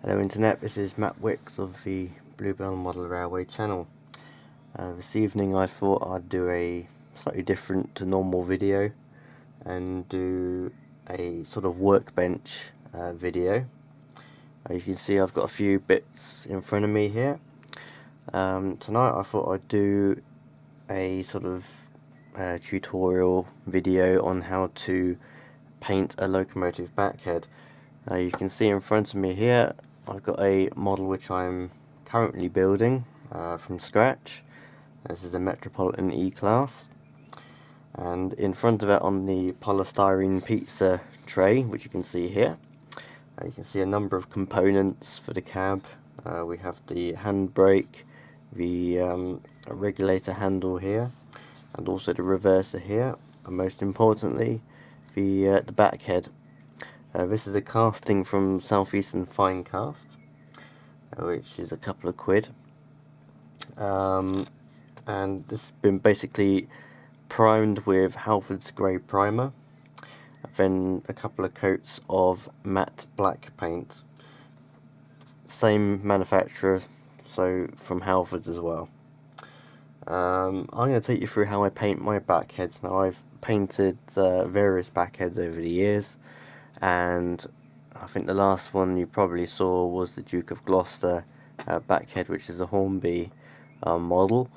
Hello Internet, this is Matt Wicks of the Bluebell Model Railway channel. This evening I thought I'd do a slightly different to normal video and do a sort of workbench video. You can see I've got a few bits in front of me here. Tonight I thought I'd do a sort of tutorial video on how to paint a locomotive backhead. You can see in front of me here I've got a model which I'm currently building from scratch. This is a Metropolitan E-Class, and in front of it on the polystyrene pizza tray, which you can see here, you can see a number of components for the cab. We have the handbrake, the regulator handle here, and also the reverser here, and most importantly the backhead. This is a casting from Southeastern Fine Cast, which is a couple of quid, and this has been basically primed with Halford's grey primer, then a couple of coats of matte black paint, same manufacturer, so from Halford's as well. I'm going to take you through how I paint my backheads. Now, I've painted various backheads over the years, and I think the last one you probably saw was the Duke of Gloucester backhead, which is a Hornby model.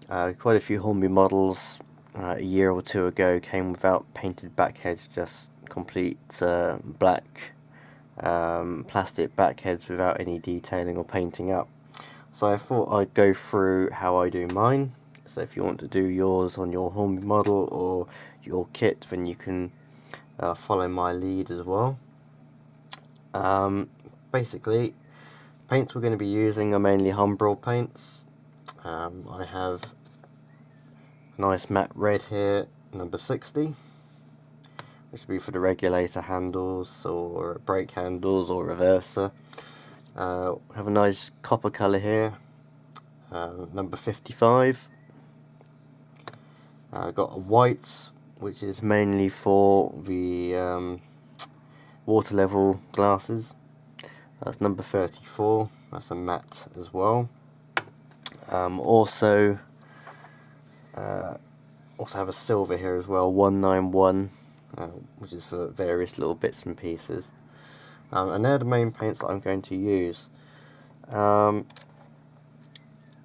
Quite a few Hornby models a year or two ago came without painted backheads, just complete black plastic backheads without any detailing or painting up. So I thought I'd go through how I do mine. So if you want to do yours on your Hornby model or your kit, then you can follow my lead as well. Basically, paints we're going to be using are mainly Humbrol paints. I have a nice matte red here, number 60, which will be for the regulator handles or brake handles or reverser. Have a nice copper colour here, number 55. I've got a white, which is mainly for the water level glasses. That's number 34. That's a matte as well. Also have a silver here as well, 191, which is for various little bits and pieces. And they're the main paints that I'm going to use. I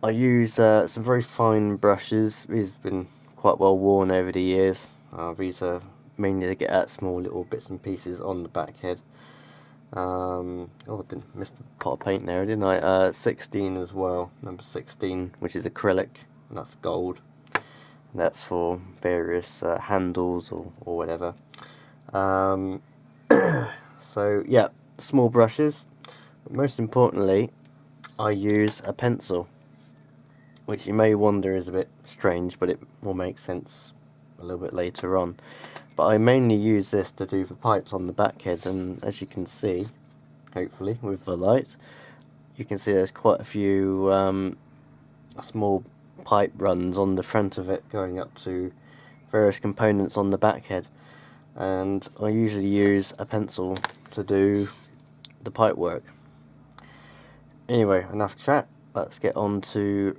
use some very fine brushes. These have been quite well worn over the years. These are mainly to get at small little bits and pieces on the backhead. Oh, I didn't miss the pot of paint there, didn't I? 16 as well, number 16, which is acrylic, and that's gold. And that's for various handles or whatever. So yeah, small brushes. But most importantly, I use a pencil, which you may wonder is a bit strange, but it will make sense a little bit later on. But I mainly use this to do the pipes on the backhead, and as you can see, hopefully with the light, you can see there's quite a few small pipe runs on the front of it going up to various components on the backhead, and I usually use a pencil to do the pipe work. Anyway, enough chat, let's get on to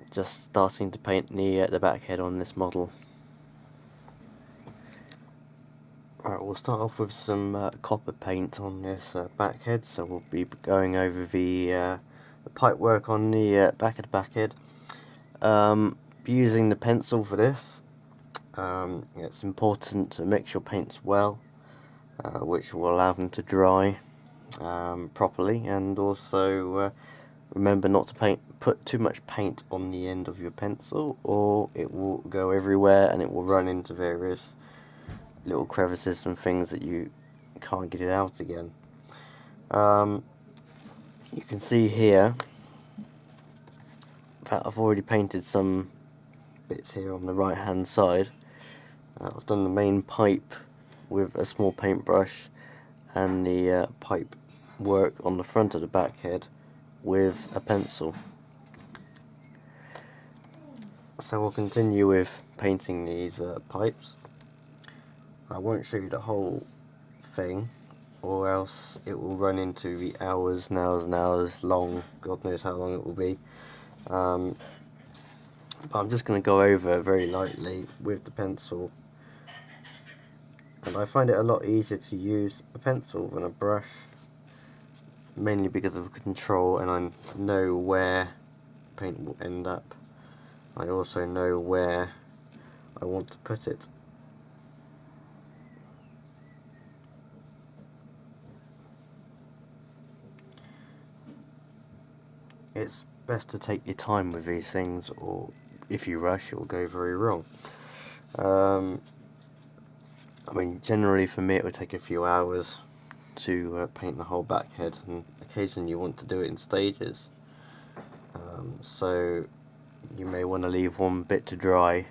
just starting to paint the backhead on this model. Right, we'll start off with some copper paint on this backhead, so we'll be going over the pipe work on the back of the backhead. Using the pencil for this, it's important to mix your paints well, which will allow them to dry properly, and also remember not to put too much paint on the end of your pencil, or it will go everywhere and it will run into various little crevices and things that you can't get it out again. You can see here that I've already painted some bits here on the right hand side. I've done the main pipe with a small paintbrush, and the pipe work on the front of the backhead with a pencil. So we'll continue with painting these pipes. I won't show you the whole thing, or else it will run into the hours and hours and hours long. God knows how long it will be. But I'm just going to go over very lightly with the pencil, and I find it a lot easier to use a pencil than a brush, mainly because of control, and I know where paint will end up. I also know where I want to put it. It's best to take your time with these things, or if you rush, it will go very wrong. I mean, generally for me it would take a few hours to paint the whole backhead, and occasionally you want to do it in stages. So you may want to leave one bit to dry,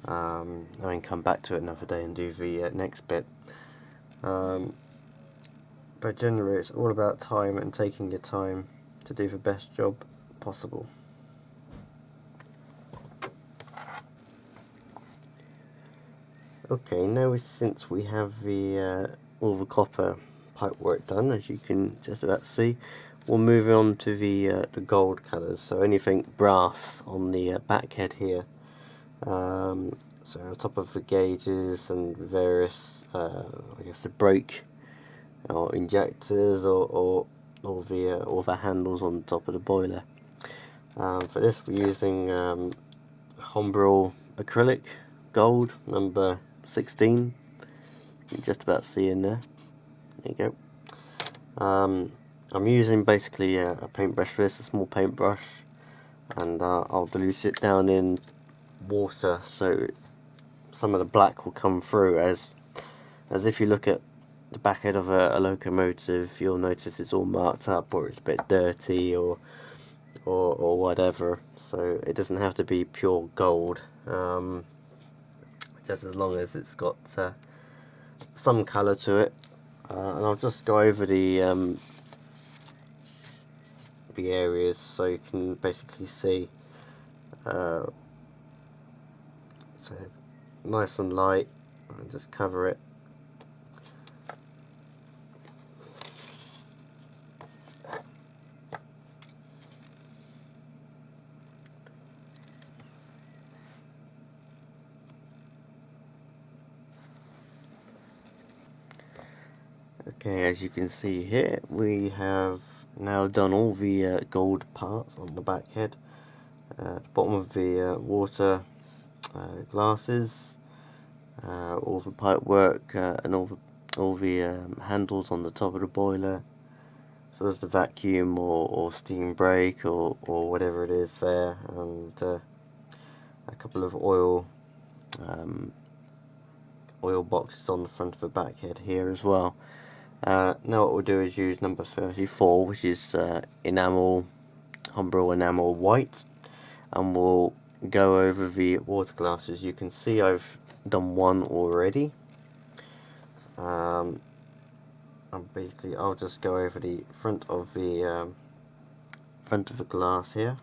and then come back to it another day and do the next bit. But generally it's all about time and taking your time to do the best job possible. Okay, now since we have the all the copper pipework done, as you can just about see, we'll move on to the gold colours. So anything brass on the backhead here. So on top of the gauges and various, I guess the brake or injectors, or the handles on top of the boiler. For this we're using Humbrol acrylic gold number 16. You can just about see in there. There you go. I'm using basically a paintbrush for this, a small paintbrush, and I'll dilute it down in water so some of the black will come through. As if you look at the backhead of a locomotive, you'll notice it's all marked up, or it's a bit dirty, or whatever. So it doesn't have to be pure gold, just as long as it's got some colour to it. And I'll just go over the areas so you can basically see. So nice and light, and just cover it. Okay, as you can see here, we have now done all the gold parts on the backhead. At the bottom of the water glasses, all the pipework, and all the handles on the top of the boiler, so as the vacuum or steam brake or whatever it is there, and a couple of oil boxes on the front of the backhead here as well. Now what we'll do is use number 34, which is Humbrol enamel white, and we'll go over the water glasses. You can see I've done one already. And basically I'll just go over the front of the glass here.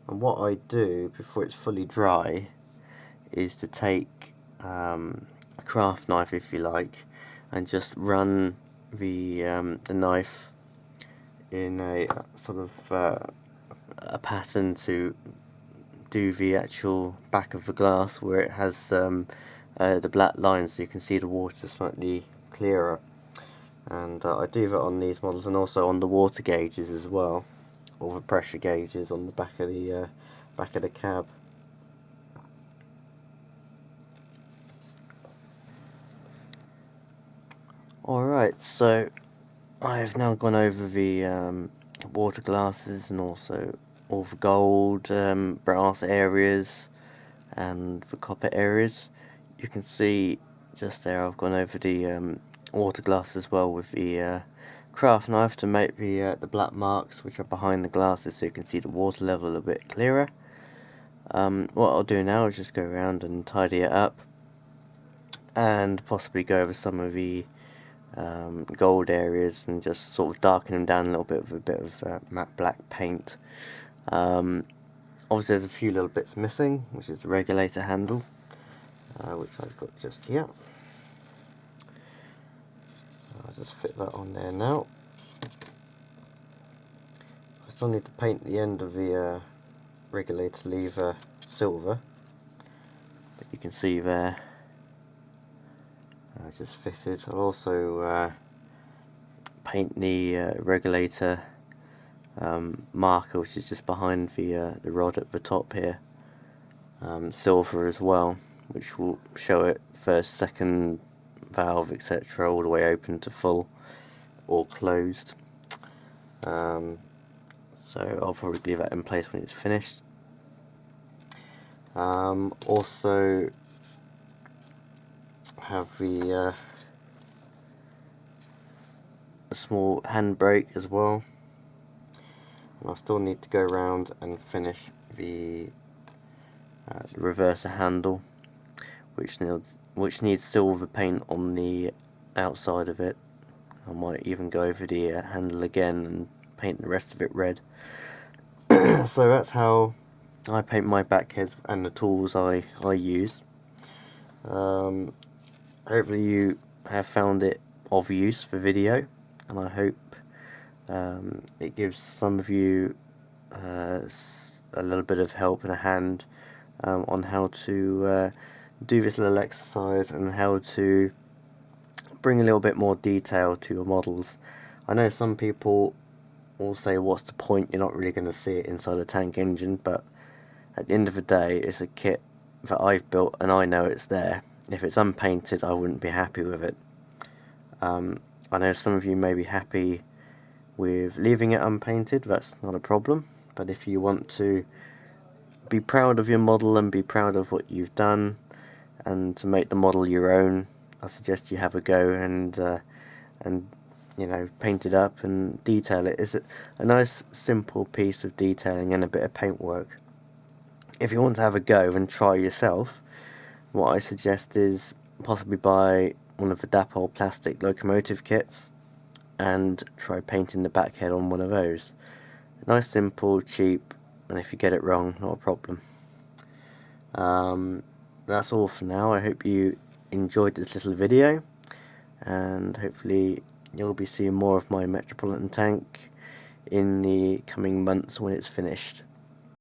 And what I do before it's fully dry is to take a craft knife, if you like, and just run the knife in a sort of a pattern to do the actual back of the glass where it has the black lines, so you can see the water slightly clearer. And I do that on these models, and also on the water gauges as well, or the pressure gauges on the back of the cab. Alright, so I have now gone over the water glasses and also all the gold, brass areas and the copper areas. You can see just there I've gone over the water glass as well with the craft knife to make the black marks which are behind the glasses, so you can see the water level a bit clearer. What I'll do now is just go around and tidy it up, and possibly go over some of the gold areas and just sort of darken them down a little bit with a bit of matte black paint. Obviously there's a few little bits missing, which is the regulator handle, which I've got just here. I'll just fit that on there now. I still need to paint the end of the regulator lever silver, but you can see there just fitted. I'll also paint the regulator marker, which is just behind the rod at the top here, silver as well, which will show it first, second valve, etc., all the way open to full or closed. So I'll probably leave that in place when it's finished. Also have the a small handbrake as well, and I still need to go around and finish the reverser handle, which needs silver paint on the outside of it. I might even go over the handle again and paint the rest of it red. So that's how I paint my backheads and the tools I use. Hopefully you have found it of use for video, and I hope it gives some of you a little bit of help and a hand on how to do this little exercise and how to bring a little bit more detail to your models. I know some people will say, what's the point, you're not really going to see it inside a tank engine, but at the end of the day it's a kit that I've built and I know it's there. If it's unpainted, I wouldn't be happy with it. I know some of you may be happy with leaving it unpainted, that's not a problem, but if you want to be proud of your model and be proud of what you've done and to make the model your own, I suggest you have a go and you know, paint it up and detail it. It's a nice simple piece of detailing and a bit of paintwork. If you want to have a go and try yourself, what I suggest is possibly buy one of the Dapol plastic locomotive kits and try painting the backhead on one of those. Nice, simple, cheap, and if you get it wrong, not a problem. That's all for now. I hope you enjoyed this little video, and hopefully you'll be seeing more of my Metropolitan tank in the coming months when it's finished.